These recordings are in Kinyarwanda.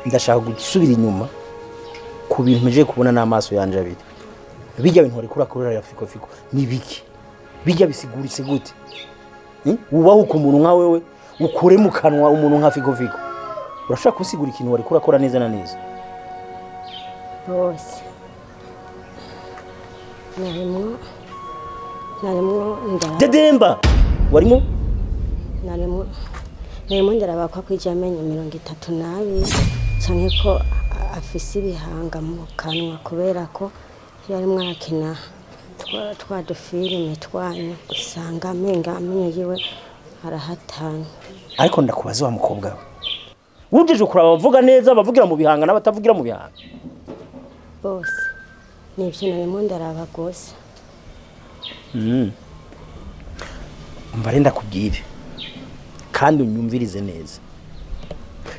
ndashaka gusubira inyuma ku bintu meje kubona n'amaso yanje abiri bijya bintu rikura kurera fiko ni biki bijya bisiguritse gute ubaho ku muntu nka wewe ukure mu kanwa umuntu nka fiko urashaka kusigura ikintu wari kurakora neza na neza bose narimo dedemba warimo narimo ndaraba kwa kwijamenye 32 canke ko afise ibihanga mu kanwa kubera ko yarimo arakina twa filime twanyu usanga amenye yiwe arahatanye ariko ndakubaza wa mukobwa we ujeje kuraba bavuga neza bavugira mu bihanga n'abatavugira mu bihanga bose nivyo narimo ndaraba gose mbarenda kubwire kandi unyumvirize neza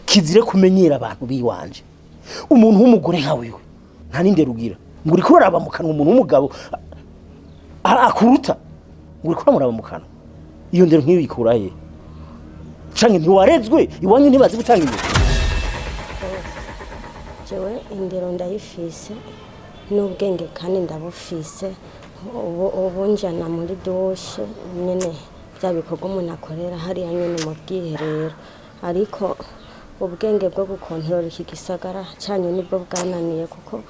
kizire kumenyera abantu biwanje umuntu w'umugore nka wewe nta ninde rugira ngo uri kuraba mu kanwa umuntu w'umugabo akuruta ngo uri kuramuraba mu kanwa iyo ndero nk'iyo ikura he canke ntiwarezwe iwanyu ntibazi gutanga imbere jewe indero ndayifise n'ubwenge kandi ndabufise ubu njana muri doshe nyene bya bikorwa umuntu akorera hariya nyene mu bwiherero ariko ubwenge bwo gukontorora iki gisagara cyanyu nibwo bwananiye kuko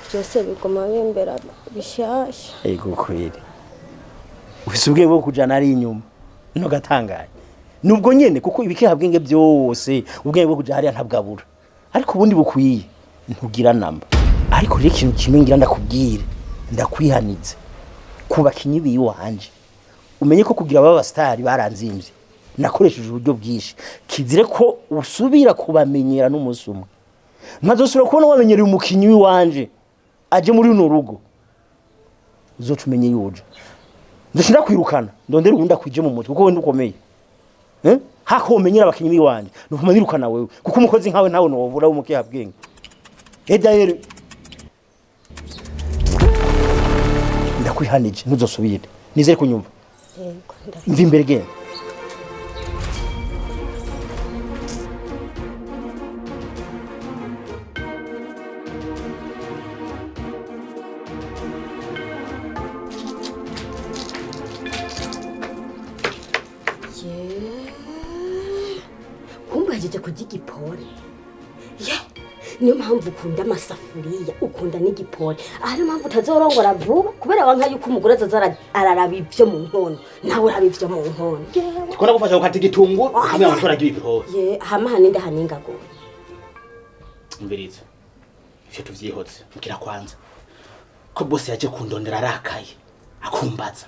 byose biguma bembera bishasha ego kweri ufise ubwenge bwo kujana ari inyuma no gatangaye nubwo nyene kuko ibikiha bwenge byose ubwenge bwo kuja hariya ntabwabura ariko ubundi bukwiye ntugira namba ariko rero ikintu kimwe ngira ndakubwire ndakwihanitse kubakinyi biwanje umenye ko kugira baba star baranzimvye nakoresheje uburyo bwishi kizire ko usubira kubamenyera n'umunsi umwe ntazosubira kubona wamenyereye umukinyi wiwanje aje muri runo rugo uzocumenye yuje ndashira kwirukana ndondera ugunda kwije mu mutwe kuko wenda ukomeye hako umenyera abakinyi biwanje nufuma nirukana wewe kuko umukozi nkawe ntawe no wobura umukiha bwenge edayere ndakwihanije ntuzosubire nizere kunyumva yego mva imbere genda kumbajeje kugigipore niyo mpamvu ukunda amasafuriya ukunda n'igipore ari mpamvu utazorongora vuba kubera wanka yuko umugore azara araraba ivyo mu nkono nawe uraba ivyo mu nkono tukona gufasha gukata igitunguru hamwe amatora y'ibipore hama haninde haningago umviriza ivyo tuvyihotse mukira kwanza ko boss yaje kundondera arakaye akumbaza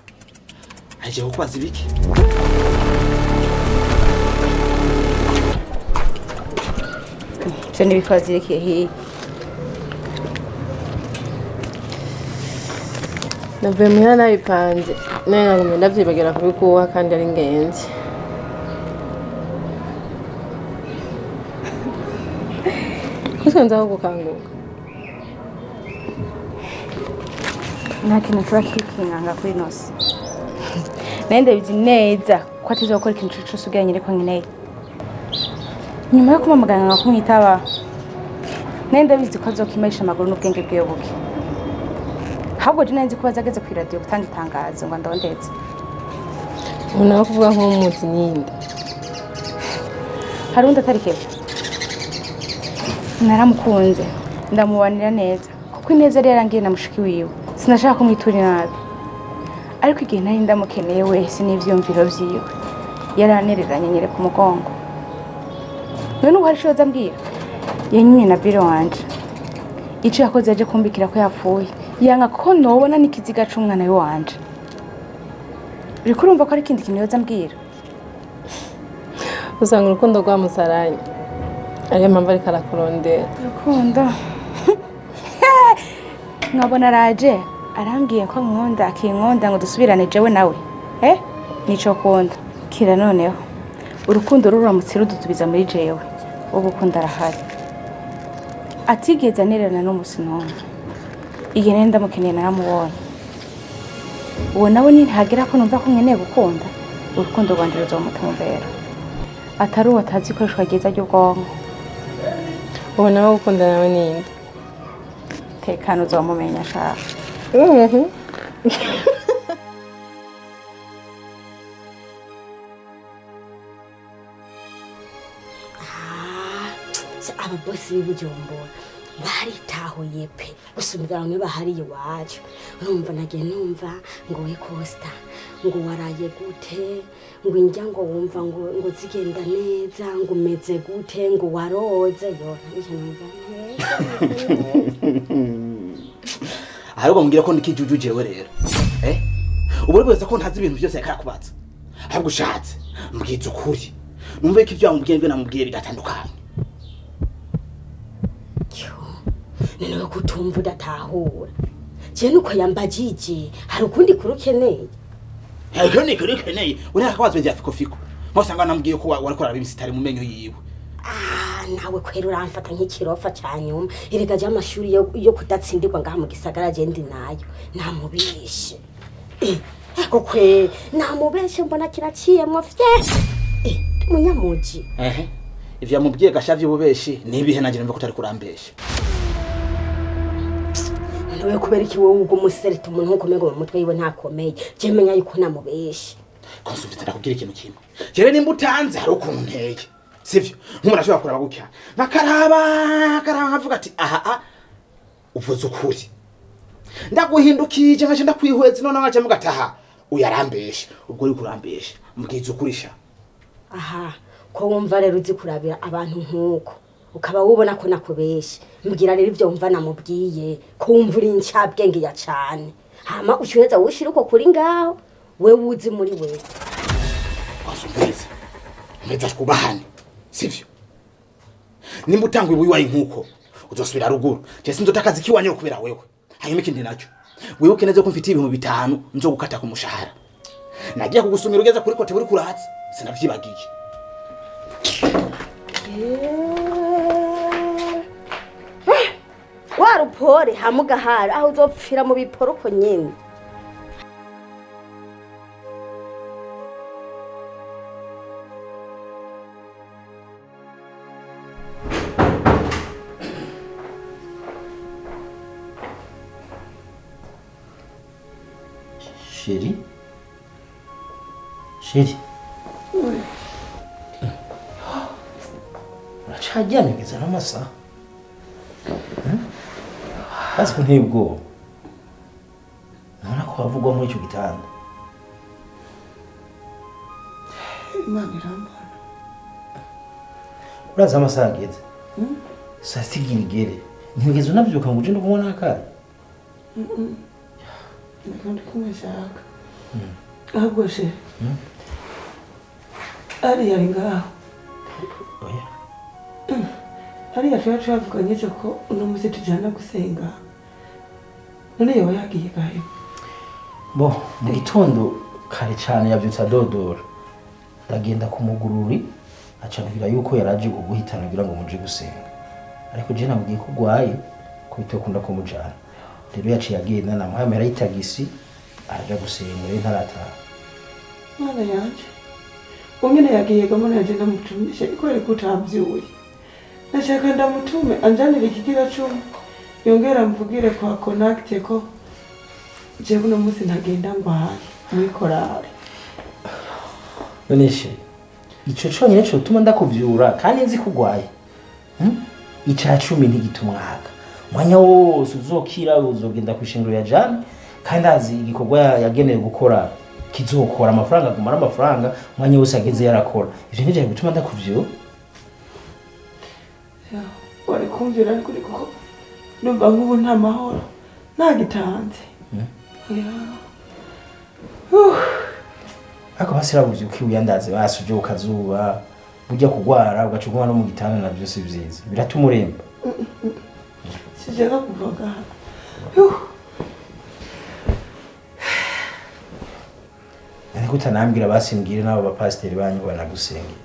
aje kubaza ibiki Tuni bikoze iki hi navuye muhira nabipanze none ngumye ndavyibagira kubikuha kandi ari ingenzi kusenza ko gukanguka nta kintu nshobora kwikinganga kuri nose nende bizi neza ko atazokora ikintu cyose ugiranye ko nkeneye nyuma yo kumamagana nka kumwitaba nende bizi ko azokimarisha amaguru n'ubwenge bwiwe buke ahubwo je nzi ko bazageze ku radio gutanga itangazo ngo ndondetse unaho kuvuga nk'umuzi nyinde hari undi atari kebe naramukunze ndamubanira neza kuko ineza yari yarangiye na mushiki wiwe sinashaka kumwitura nabi ariko igihe nari ndamukeneye wese n'ivyumviro vyiwe yaranereranye nyere ku mugongo none ubu hari ico azambwira yanyumye na biro wanje ico yakoze yaje kumbikira ko yapfuye yanga ko nobona n'ikiziga c'umwana we wanje uriko urumva ko ari ikindi kintu yoza ambwira usanga urukundo rwamusaranye ariyo mpamvu ariko arakurondera urukundo nkabona araje arambwiye ko nkunda akinkonda ngo dusubirane jewe nawe nico kunda kira noneho urukundo ruramutse rudutubiza muri jewe ubu kunda arahari atigeze anererana n'umusi n'umwe igihe nari ndamukeneye naramubonye uwo nawe ntihagera ko numva ko nkeneye gukunda urukundo rwanje ruzomutumbera atari uwo atazi ikoreshwa ryiza ry'ubwonko ubu nawe ukunda nawe ninde? Tekano uzomumenya shaka. Aba boss b'Ibujumbura baritahuye pe gusumira bamwe bahariye iwacu. Urumva nagiye numva ngo we Costa ngo waraye gute ngo injya ngo wumva ngo zigenda neza ngo umeze gute ngo waroze yo numva ahubwo mbwira ko ndikijuju jewe rero ubu rwese ko ntazi ibintu byose yakarakubatsa ahubwo ushatse mbwiza ukuri numve ko ibyo wamubwiye namubwiye bidatandukanye. None kutumva udatahura je nuko yambajije hari ukundi kurukeneye ariko ni kurukeneye uri akabazo bya fiko mpasanga namubwiye ko wari korara bimisitari mu menyo yiwe. Nawe kwera uramfata nk'ikirofa cyanyuma erega je amashuri yo kudatsindirwa ngaha mu gisagara je ndi nayo namubishe eko kwe namubeshe mbona kiraciyemwo fye munyamuji ivyo yamubwiye gashavye ububeshi nibihe nanje nimva ko utari kurambesha. Wewe kubera iki wowe ugo muserita umuntu ukomeye ngo mu mutwe yiwe ntakomeye je menya yuko namubeshe. Constance ndakubwira ikintu kimwe jewe nimba utanze hari ukuntu nteye sivyo nkumuntu ashobora kuraba gutya nakaraba nkavuga ati aha uvuze ukuri ndaguhindukije nkaje ndakwihweza none nkaje muga taha uyarambeshe ubwo uri kurambesha mbwiza ukuri sha. Ko wumva rero uzi kurabira abantu nkuko ukaba wubona ko nakubeshe mbwira rero ivyo wumva namubwiye ko wumva uri incabwenge ya cane hama ushweza wushira uko kuri ngaho we wuzi muri wewe wasumviriza mbeza kubahane sivyo nimba utangwe ubuyi nkuko uzosubira ruguru je sinzotakaza ikiwanye kubera wewe hanyuma ikindi naco wewe keneze ko mfite ibintu 5 nzo gukata ku mushahara nagiye kugusumira ugeza kuri kote buri kuratse sinavyibagiye. Warupore hamugahara aho uzopfira mu biporopo nyene. Sheri uracajyana ngeze n'amasaha basi ntibwo nako havugwa muri icyo gitanda. Imana irambona uraza amasaha ageze saa sita igere ntigeze unabyuka ngo uje no kubona akari ndi kumashaka ahubwo se ari yari ngaho oya ari yavuganye ko uno musi tujana gusenga none yewe yagiye gahe bo mu gitondo kare cyane yabyutse adodora ndagenda kumugururi acanubira yuko yaraje kuguhitana kugira ngo muje gusenga ariko je nabwiye ko gwaye ko bitokunda ko mujana rero yaciye agenda namuhamera y'itagisi araja gusenga rero ntarataha. Mwana yanje ungene yagiye gamona yaje ndamutumisha iko ari kutabyuye nashaka ndamutume anjanire ikigira cumi yongera mvugire kwa connect ko je buno musi ntagenda ngwaye muri korari noneshe ico cyonyine cyo tuma ndakuvyura kandi nzi kugwaye ica 10 ntigitumwaka mwanya wose uzokira uzogenda kwishingiro ya jana kandi azi igikorwa yagenewe gukora kizokora amafaranga gumara amafaranga mwanya wose ageze yarakora ivyo nivyo bituma ndakuvyura. wari kumvira ariko kuko numva nk'ubu nta mahoro nagitanze ako basira buvyuki uyandaze basuje ukazuba bujya kugwara ugacugwa no mu gitanda na byose byiza biratumuremba sijega kuvuga ariko utanambira basimbwire nabo bapasteri banyu banagusengera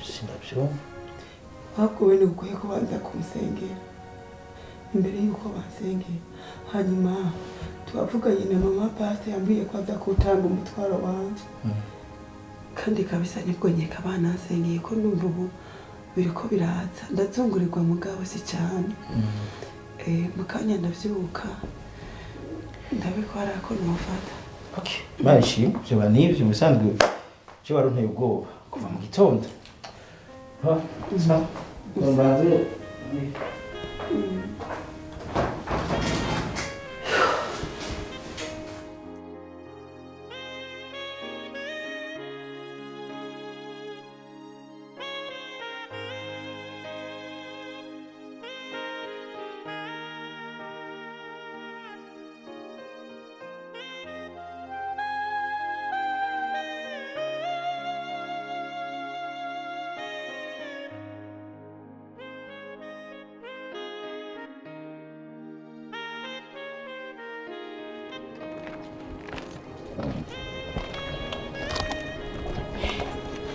sindabyo bakuwe ni ukwiye kubanza kumusengera imbere yuko basengera hanyuma twavuganye na mama pastor yambwiye ko aza kutanga umutwaro wanje kandi kabisa nibwo nyeka abana asengeye ko ndumva ubu biriko biraza ndazungurirwa mugabo si cyane mukanya ndavyuka ndabikora ko nofata okay bashi byo banivyo musanzwe cyo baronteye ubwoba kuva mu gitondo ha mbaze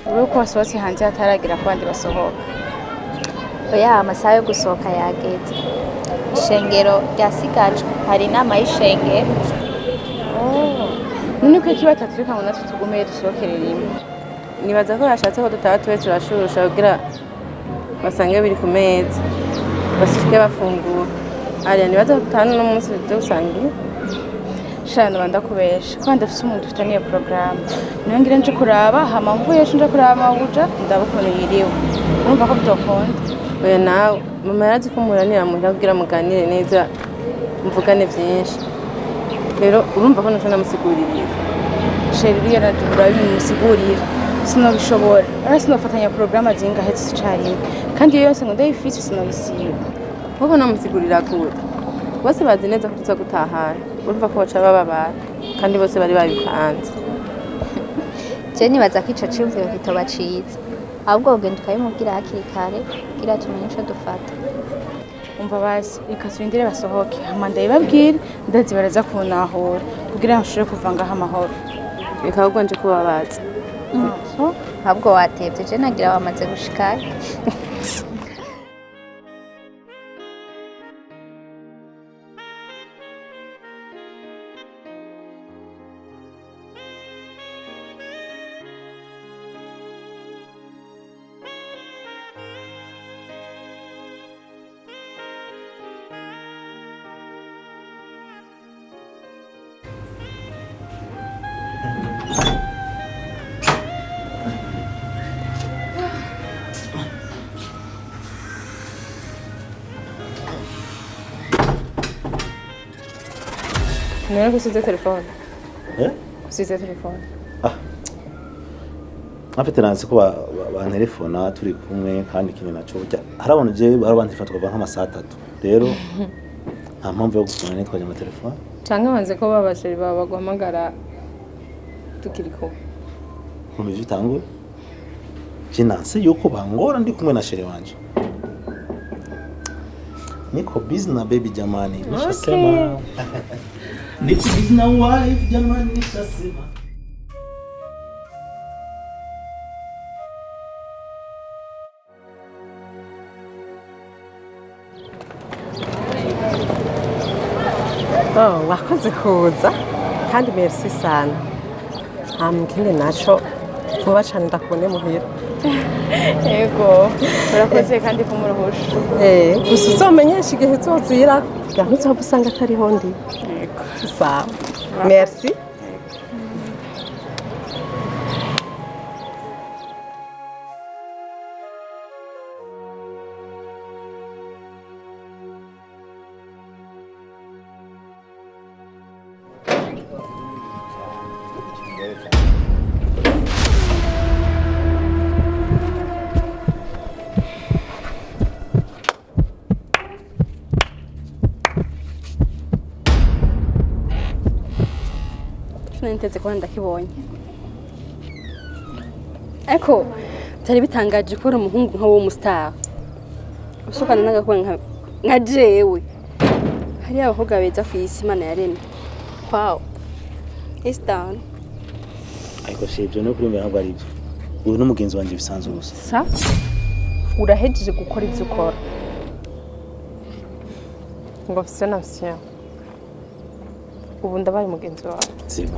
Wewe ko wasohotse hanze hataragira ku bandi basohoka. Oya amasaha yo gusohoka yageze. Ishengero ryasigaje hari inama y'ishengero. None ko kibatatu reka ngo natwe tugumeye dusohokere rimwe. Nibaza ko yashatse ko dutaha tube turashurusha kugira basange biri ku meza basike bafungura. Ariya nibaza ko dutahana no munsi dusangiye. Shana bandakubesha kandi afite umuntu ufitaniye program. Niyo ngira nje kuraba hama mvuye nje kuraba mabuja ndabukone yiriwe. Urumva ko bitokonda. Oya nawe mama yarazi ko muranira muhira kugira muganire neza mvugane byinshi. Rero urumva ko ntacyo namusiguririye. Sheri yara turabimusigurira. Sinabishobora. Ara sinafatanya program azinga hetse cyarimo. Kandi iyo yose ngo ndayifite sinabisiba. Kuko namusigurira kure. Bose bazi neza ko tuza gutahana. Urumva ko baca bababara kandi bose bari babipanze. Je nibaza ko ico cyumviro kitobaciza. Ahubwo ugenda ukayimubwira hakiri kare kugira tumenye ico dufata. Umva basi ikasubindire basohoke hama ndayibabwira ndazi baraza kunahura kugira nshobore kuvanga amahoro. Reka ahubwo nje kubabaza. Ahubwo watevye je nagira wamaze gushikaye. None gusize telefone. Gusize telefone. Afite nanse ko bantelefona turi kumwe kandi kintu naco harabona je barabandi fatwa nk'amasaha 3 rero nta mpamvu yo gufuna nitwaje ama telefone Cyangwa banze ko babasheri baba bagwamagara tukiriko. Kumbe bitango jinanse yuko bangora ndi kumwe na shere wanje niko business baby jamani nishasema niko business wife jamani nishasema wakoze kuza kandi merci sana kindi naco vuba cyane ndakubone muhira Yego urakoze kandi kumuruhusha gusa uzomenyesha igihe uzozira kugira ntuzaba usanga atariho ndi Yego sawa merci Niteze ko ndakibonye. Eko byari bitangaje ko umuhungu nka wo mustar. Usukana n'agakora nka jewe. Hari abakobwa beza ku isi Imana yaremye. Wow. It's done. ariko shebyo no kuri mwe ntabwo ari byo uyu n'umugenzi wanje bisanzwe gusa sa urahejeje gukora ibyo ukora Ngo fise nafsiya. Ubu ndabaye mugenzi wawe. sima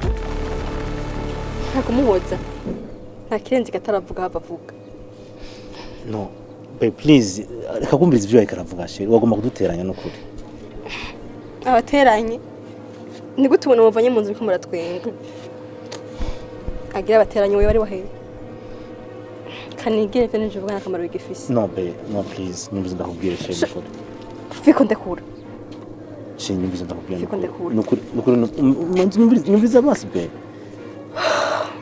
Nta kumuhoza. Nta kirenze kataravuga bavuga. no please reka kumviriza ibyo yakaravuga sheri wagomba kuduteranya no kuri abateranye ni gute ubona muvanye mu nzu biko muratwenga agira abateranye we bari wahe kanigire pe n'ije bwana akamaro bigifise no please nimbize ndakubwira sheri kuri fiko ndekura sheri nimbize ndakubwira fiko ndekura nukuri nimbize basi be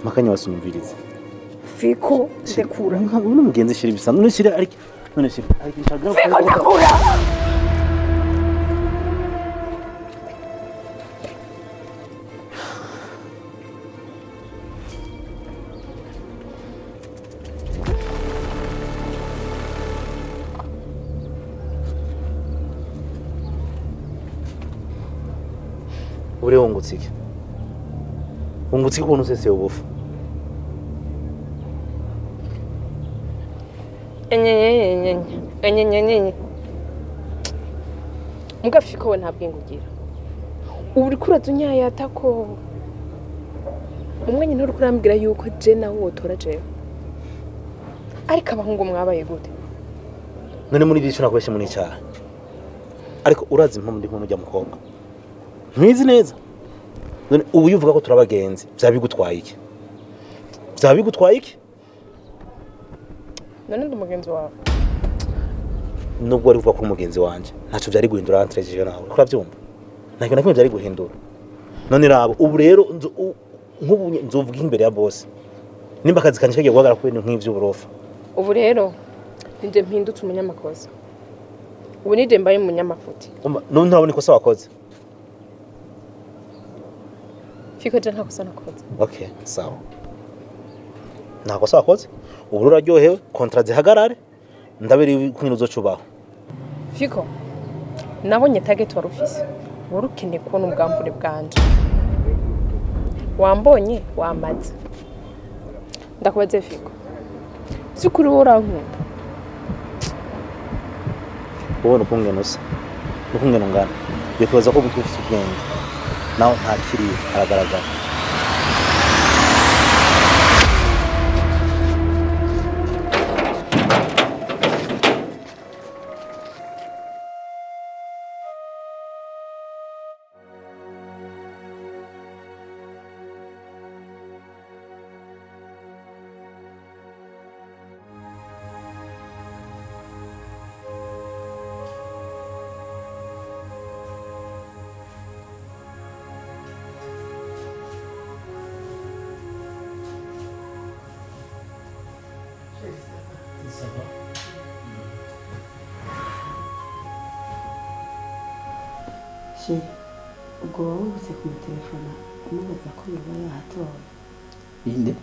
makanya wasunyumviriza fiko ndekura uno mugenzi sheri bisa none sheri ariko none sheri ariko ntagira ndekura ure wungutsike kubona usese ubufu enyenyenyenyenyenyenyenyenye mugafiko we nta bwenge ugira ubu uri kuraza unyayata ko umwe nyine uri kurambwira yuko je nawe wotora jewe ariko abahungu mwabaye gute none muri byicyo nakweshe muri cyaha ariko urazi impamvu ndi nk'umujya mukobwa ntizi neza none ubu yuvuga ko turabagenzi byabigutwaye iki none ndi umugenzi wawe nubwo wari uvuga ko umugenzi wanje ntacyo byari guhindura entreje nawe ko urabyumva ntabwo nakimwe byari guhindura none rabo ubu rero nk'ubu nzovuga imbere ya boss nimba akazi kanje kagiye guhagarara ku bintu nk'ivy'uburofa ubu rero nje mpindutse umunyamakosa ubu nije mbaye umunyamafuti none ntabona ikosa wakoze fiko je nta kosa nakoze okay sawa nta kosa wakoze ubu uraryohewe contrat zihagarare ndabere kunyine uzocubaho fiko nabonye target wari ufise wari ukeneye kubona ubwambure bwanje wambonye wamaze ndakubaze fiko sikuri urankunda ubona ukungene usa n'ukungene ungana bikubaza ko ufite ubwenge nawe ntakiriye aragaragara Sheri ubwo wowe ubuze kumutelefona umubaza ko yoba yahatoye inde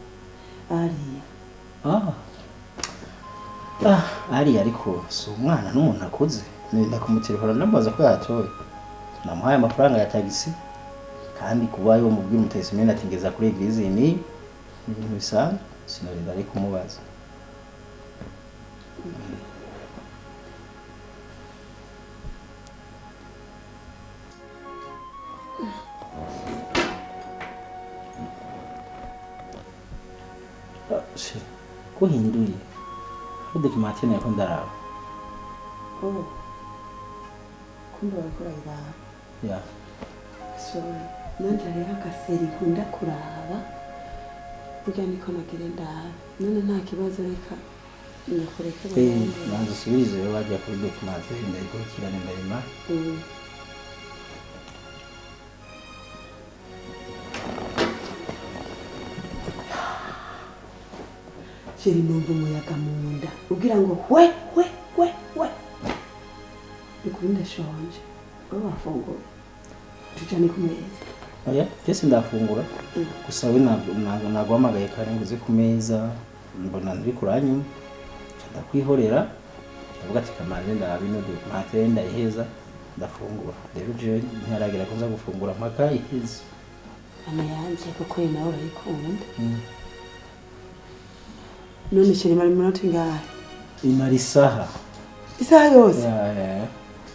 ariya ariya ariko si umwana n'umuntu akuze nenda kumutelefona namubaza ko yahatoye namuhaye amafaranga ya tagisi kandi kubaye wo mubwira umutayisimene ati ngeza kuri eglise ni ibintu bisanzwe sinorinda ari kumubaza kuhinduye udokimati nayo ko ndaraba kumbe barakora iraba ya so nanje rero akaseri nkunda kuraba burya niko nagira ndabe none nta kibazo reka nakureke nanze subize yo bajya kuri dokimati ndayikurikirana ndarima Sheri numva umuyaga mu nda ugira ngo we bikunda shonje abo bafungura tujane ku meza oya tese ndafungura gusa we ntabwo wamagaye kare ngo uze ku meza mbona ndi kuranyuma ndakwihorera ndavuga ati kamanze ndabino dokimati ndayiheza ndafungura rero je ntiharagira ko nza gufungura mpaka iheze ama yanje kuko nawe urayikunda none Sheri mari minota ingahe imara isaha yose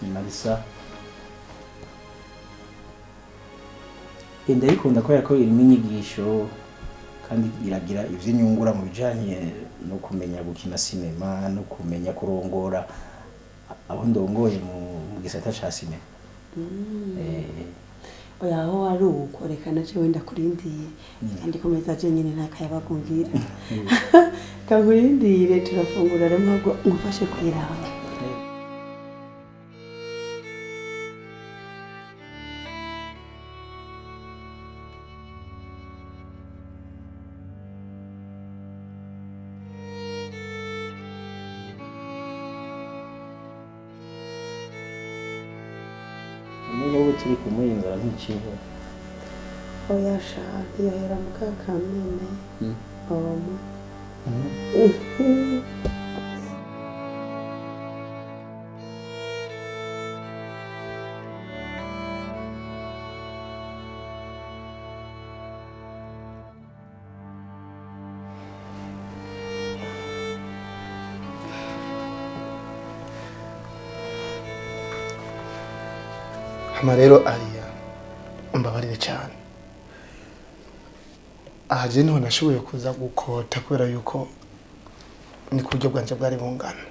imara isaha ndayikunda kubera ko irimo inyigisho kandi iragira ivy'inyungura mu bijanye no kumenya gukina sinema no kumenya kurongora aho ndongoye mu gisata ca sinema. Oya aho ari uko reka naje wenda kurindiye kandi komeza je nyine ntakayabagumbira kagurindire turafungura rero ntabwo ngufashe kwiraba. Niba turi kumuhinzira nk'ikigo Oya sha yohera mukakamene hama rero Ariya umbabarire cyane aha je niho nashoboye kuza gukota kubera yuko ni kuryo bwanje bwari bungana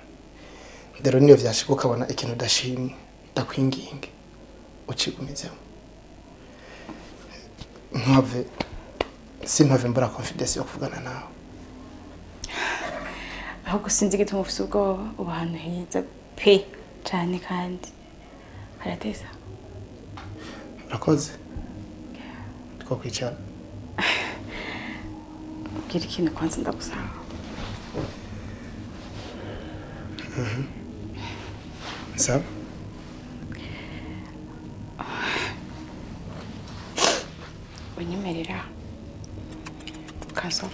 rero niyo vyashika ukabona ikintu dashimye ndakwinginge ucigumizemo simpave mbura confidence yo kuvugana nawe ahubwo sinzi igituma ufise ubwoba uba ahantu heza pe cane kandi harateza. Urakoze two kwicara bwira ikintu kwanza ndagusaba. Sawa unyemerera ukansoma.